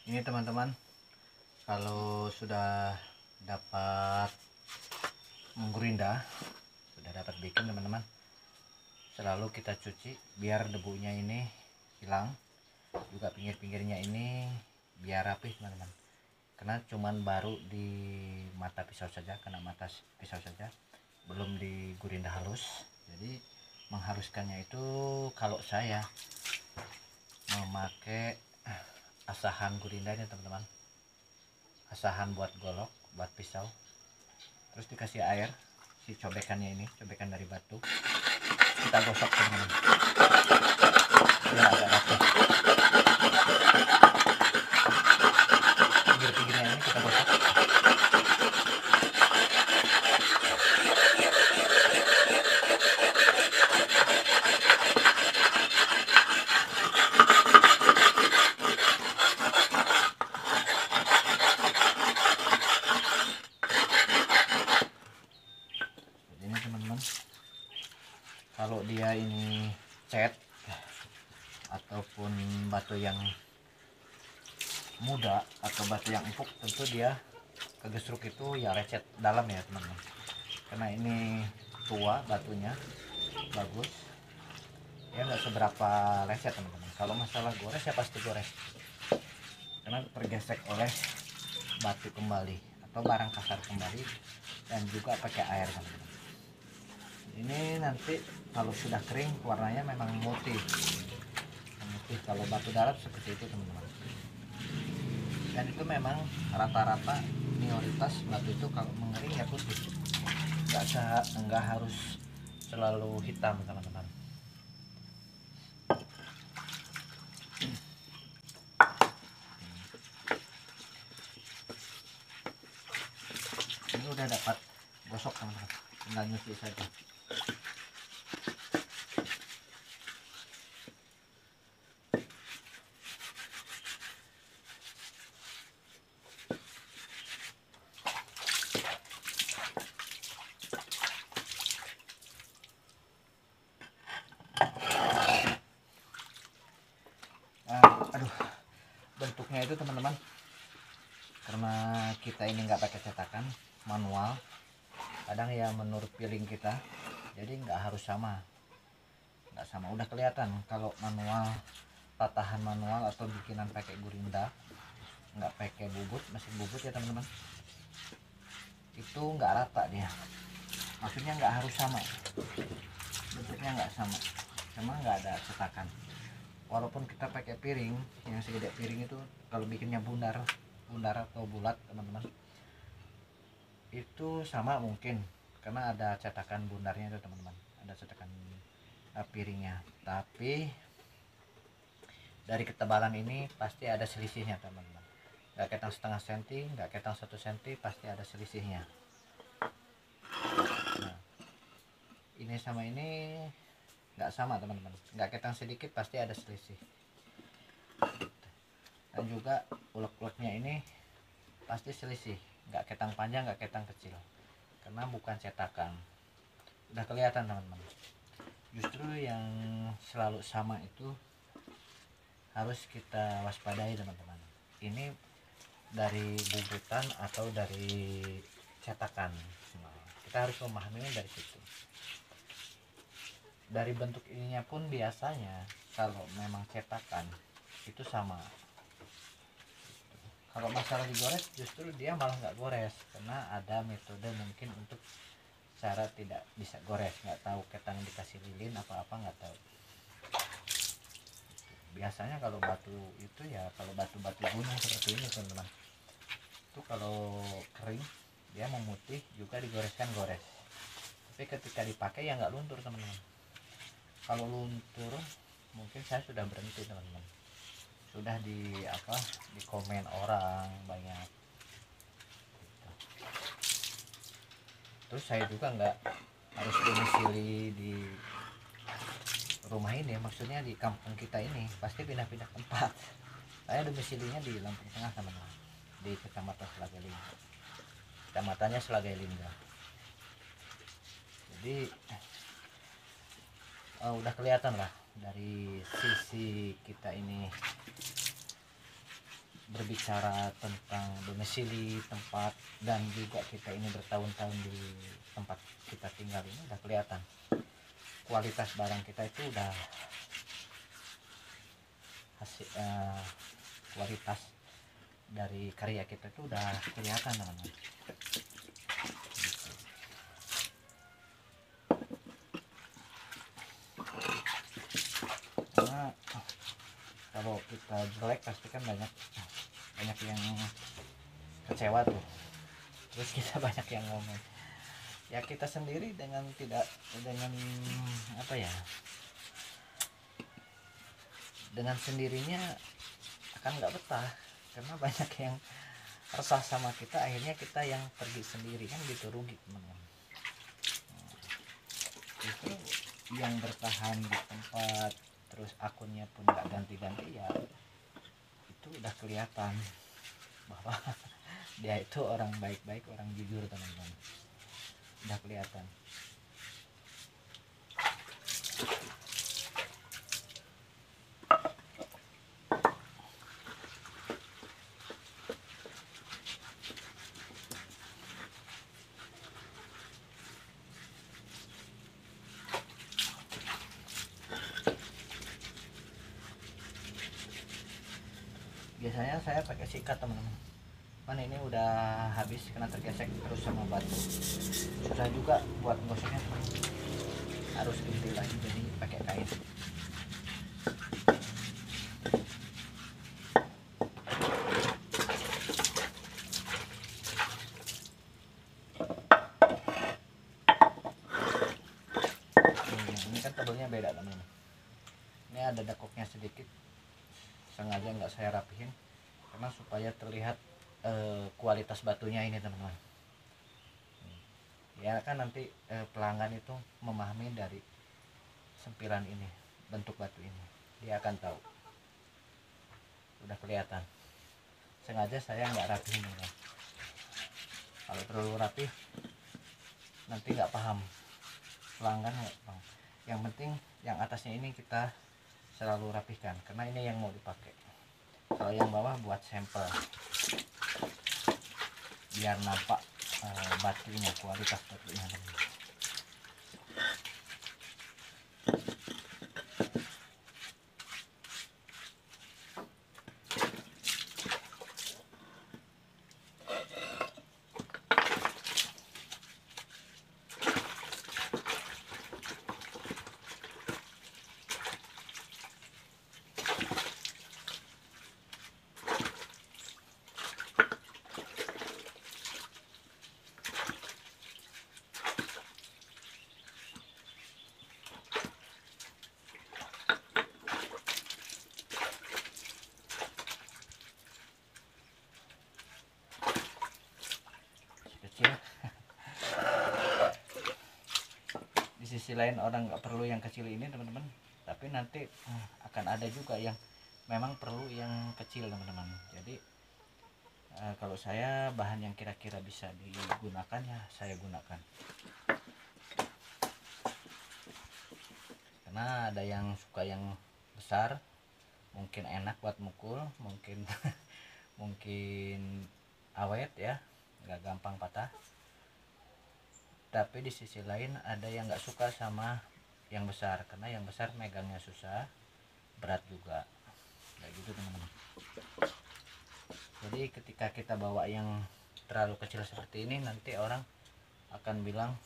Ini teman-teman, kalau sudah dapat menggurinda, sudah dapat bikin teman-teman, selalu kita cuci biar debunya ini hilang, juga pinggir-pinggirnya ini biar rapi teman-teman. Karena cuman baru di mata pisau saja, kena mata pisau saja, belum digurinda halus. Jadi menghaluskannya itu kalau saya memakai asahan gurindanya teman-teman, asahan buat golok, buat pisau, terus dikasih air, si cobekannya ini, cobekan dari batu, kita gosok teman-teman biar agak rapi. Pinggir-pinggirnya ini kita gosok. Ini teman-teman, kalau dia ini cat ataupun batu yang muda atau batu yang empuk, tentu dia kegesruk itu ya lecet dalam ya teman-teman. Karena ini tua batunya, bagus ya, nggak seberapa lecet teman-teman. Kalau masalah gores ya pasti gores, karena tergesek oleh batu kembali atau barang kasar kembali, dan juga pakai air teman-teman. Ini nanti kalau sudah kering warnanya memang putih, kalau batu darat seperti itu teman-teman. Dan itu memang rata-rata minoritas batu itu kalau mengering ya putih, nggak harus selalu hitam teman-teman. Ini udah dapat gosok teman-teman, tinggal nyuci saja. Aduh, bentuknya itu teman-teman, karena kita ini nggak pakai cetakan, manual, kadang ya menurut feeling kita, jadi nggak harus sama, udah kelihatan kalau manual, patahan manual atau bikinan pakai gurinda, nggak pakai bubut, mesin bubut ya teman-teman, itu nggak rata dia, maksudnya nggak harus sama bentuknya, nggak sama, cuma nggak ada cetakan. Walaupun kita pakai piring yang segede piring itu, kalau bikinnya bundar atau bulat teman-teman, itu sama mungkin karena ada cetakan bundarnya itu teman-teman, ada cetakan piringnya. Tapi dari ketebalan ini pasti ada selisihnya teman-teman, nggak ketang setengah senti, nggak ketang 1 senti, pasti ada selisihnya. Nah, ini sama ini nggak sama teman-teman, nggak ketang sedikit pasti ada selisih. Dan juga ulek-uleknya ini pasti selisih, nggak ketang panjang, nggak ketang kecil, karena bukan cetakan. Udah kelihatan teman-teman. Justru yang selalu sama itu harus kita waspadai teman-teman, ini dari bubutan atau dari cetakan. Nah, kita harus memahaminya dari situ. Dari bentuk ininya pun biasanya kalau memang cetakan itu sama. Kalau masalah digores, justru dia malah nggak gores, karena ada metode mungkin untuk cara tidak bisa gores, nggak tahu, ketang dikasih lilin apa-apa nggak tahu. Biasanya kalau batu itu ya, kalau batu-batu gunung seperti ini teman-teman, itu kalau kering dia memutih juga digoreskan gores, tapi ketika dipakai ya nggak luntur teman-teman. Kalau luntur mungkin saya sudah berhenti teman-teman, sudah di komen orang banyak. Terus saya juga nggak harus domisili di rumah ini, maksudnya di kampung kita ini pasti pindah-pindah tempat. Saya domisilinya di Lampung Tengah teman-teman, di Kecamatan Selagai Lingga, kecamatannya Selagai Lingga. Jadi udah kelihatan lah dari sisi kita ini berbicara tentang domisili tempat, dan juga kita ini bertahun-tahun di tempat kita tinggal ini, udah kelihatan kualitas barang kita itu udah hasil kualitas dari karya kita itu udah kelihatan teman-teman. Karena kalau kita jelek pasti kan banyak yang kecewa tuh, terus kita banyak yang ngomong. Ya kita sendiri dengan dengan sendirinya akan nggak betah, karena banyak yang resah sama kita, akhirnya kita yang pergi sendiri, kan gitu, rugi teman-teman. Itu yang bertahan di tempat terus akunnya pun nggak ganti-ganti, ya itu udah kelihatan bahwa dia itu orang baik-baik, orang jujur teman-teman, udah kelihatan. Biasanya saya pakai sikat teman-teman, kan ini udah habis karena tergesek terus sama batu, susah juga buat gosoknya, harus ganti lagi, jadi pakai kain. Ini kan tebelnya beda teman-teman, ini ada dekoknya sedikit, sengaja nggak saya rapihin karena supaya terlihat kualitas batunya ini teman-teman. Ya kan nanti pelanggan itu memahami dari sempilan ini, bentuk batu ini, dia akan tahu, udah kelihatan. Sengaja saya nggak rapihin teman-teman, kalau terlalu rapi nanti nggak paham pelanggan. Yang penting yang atasnya ini kita selalu rapihkan, karena ini yang mau dipakai. Kalau yang bawah buat sampel, biar nampak batunya, kualitas batunya. Di sisi lain orang nggak perlu yang kecil ini teman-teman, tapi nanti akan ada juga yang memang perlu yang kecil teman-teman. Jadi kalau saya bahan yang kira-kira bisa digunakan ya saya gunakan, karena ada yang suka yang besar, mungkin enak buat mukul, mungkin mungkin awet ya, nggak gampang patah. Tapi di sisi lain ada yang nggak suka sama yang besar, karena yang besar megangnya susah, berat juga, kayak gitu teman-teman. Jadi ketika kita bawa yang terlalu kecil seperti ini, nanti orang akan bilang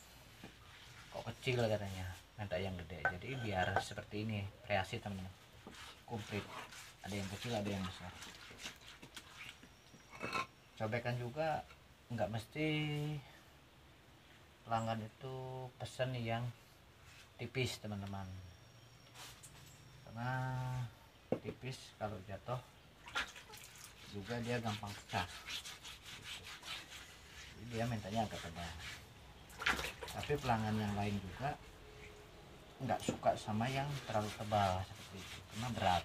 kok kecil katanya, minta yang gede. Jadi biar seperti ini kreasi teman-teman, komplit, ada yang kecil ada yang besar. Cobekan juga nggak mesti pelanggan itu pesen yang tipis teman-teman, karena tipis kalau jatuh juga dia gampang pecah, jadi dia mintanya agak tebal. Tapi pelanggan yang lain juga nggak suka sama yang terlalu tebal seperti itu, karena berat.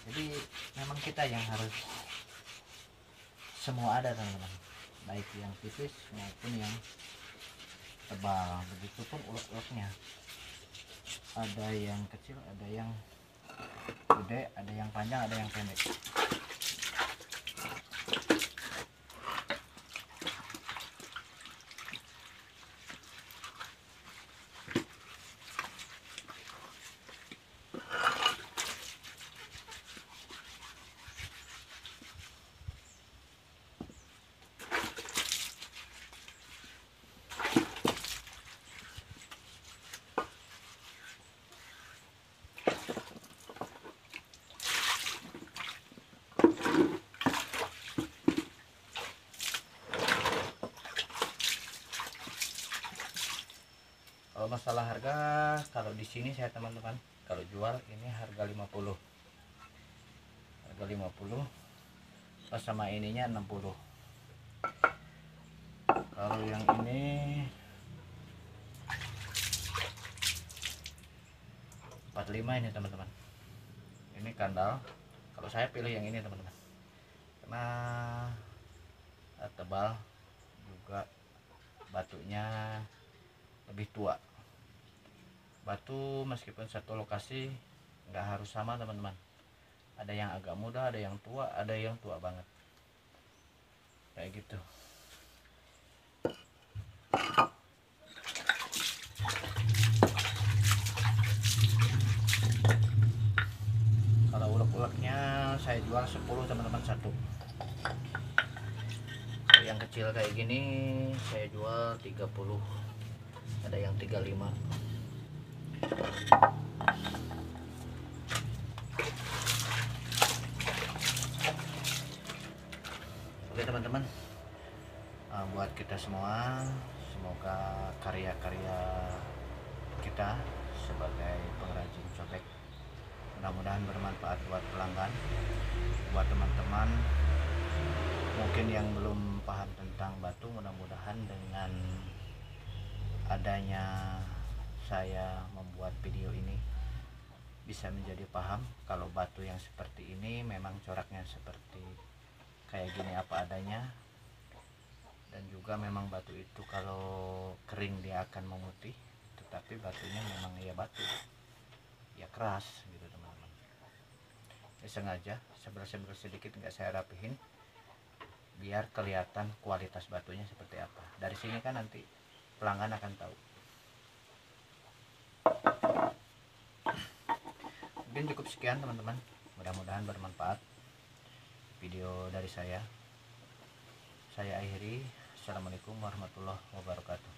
Jadi memang kita yang harus semua ada teman-teman, baik yang tipis maupun yang tebal. Begitupun ulek-uleknya, ada yang kecil, ada yang gede, ada yang panjang, ada yang pendek. masalah harga, kalau di sini saya teman-teman, kalau jual ini harga 50. Harga 50. Pas sama ininya 60. Kalau yang ini 45 ini teman-teman. Ini kandal. Kalau saya pilih yang ini teman-teman, karena tebal juga, batunya lebih tua. Batu meskipun satu lokasi nggak harus sama teman-teman, ada yang agak muda, ada yang tua, ada yang tua banget kayak gitu. Kalau ulek-uleknya saya jual 10 teman-teman, satu. Kalau yang kecil kayak gini saya jual 30, ada yang 35. Oke teman-teman, buat kita semua, semoga karya-karya kita sebagai pengrajin cobek mudah-mudahan bermanfaat buat pelanggan, buat teman-teman mungkin yang belum paham tentang batu. Mudah-mudahan dengan adanya saya membuat video ini bisa menjadi paham kalau batu yang seperti ini memang coraknya seperti kayak gini apa adanya, dan juga memang batu itu kalau kering dia akan memutih, tetapi batunya memang ya batu ya keras gitu teman-teman. Ya, sengaja sebel-sebel sedikit nggak saya rapihin biar kelihatan kualitas batunya seperti apa. Dari sini kan nanti pelanggan akan tahu. Mungkin cukup sekian teman-teman, mudah-mudahan bermanfaat video dari saya akhiri. Assalamualaikum warahmatullahi wabarakatuh.